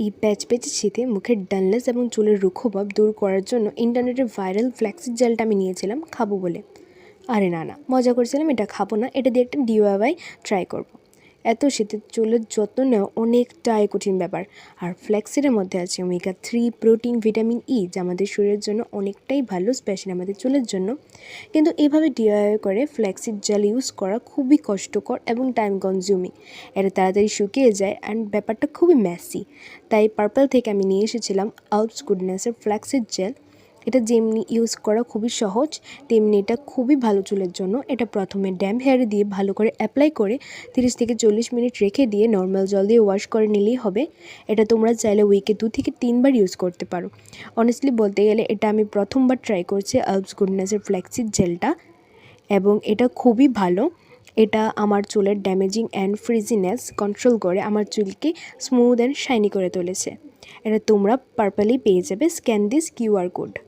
এই প্যাচপ্যাচে শীতে মুখের ডালনেস এবং চুলের রুক্ষভাব দূর করার জন্য ইন্টারনেটের ভাইরাল ফ্ল্যাক্সিড জেলটা আমি নিয়েছিলাম খাবো বলে। আরে না মজা করছিলাম, এটা খাবো না, এটা দিয়ে একটা DIY ট্রাই করব। এত শীতে চুলের যত্ন নেওয়া অনেকটাই কঠিন ব্যাপার। আর ফ্ল্যাক্সিডের মধ্যে আছে ওমেগা-3 প্রোটিন, ভিটামিন যা আমাদের শরীরের জন্য অনেকটাই ভালো, স্পেশালি আমাদের চুলের জন্য। কিন্তু এভাবে DIY করে ফ্ল্যাক্সিড জেল ইউজ করা খুবই কষ্টকর এবং টাইম কনজিউমিং। এটা তাড়াতাড়ি শুকিয়ে যায় অ্যান্ড ব্যাপারটা খুবই মেসি। তাই পার্পল থেকে আমি নিয়ে এসেছিলাম আলপস গুডনেসের ফ্ল্যাক্সিড জেল। এটা যেমনি ইউজ করা খুবই সহজ, তেমনি এটা খুবই ভালো চুলের জন্য। এটা প্রথমে ড্যাম হেয়ারে দিয়ে ভালো করে অ্যাপ্লাই করে 30 থেকে 40 মিনিট রেখে দিয়ে নর্মাল জল দিয়ে ওয়াশ করে নিলেই হবে। এটা তোমরা চাইলে উইকে 2 থেকে 3 বার ইউজ করতে পারো। অনেস্টলি বলতে গেলে এটা আমি প্রথমবার ট্রাই করছি আলপস গুডনেসের ফ্ল্যাক্সিড জেলটা, এবং এটা খুবই ভালো। এটা আমার চুলের ড্যামেজিং অ্যান্ড ফ্রিজিনেস কন্ট্রোল করে আমার চুলকে স্মুথ অ্যান্ড শাইনি করে তুলেছে। এটা তোমরা পার্পলেই পেয়ে যাবে। Scan this QR code.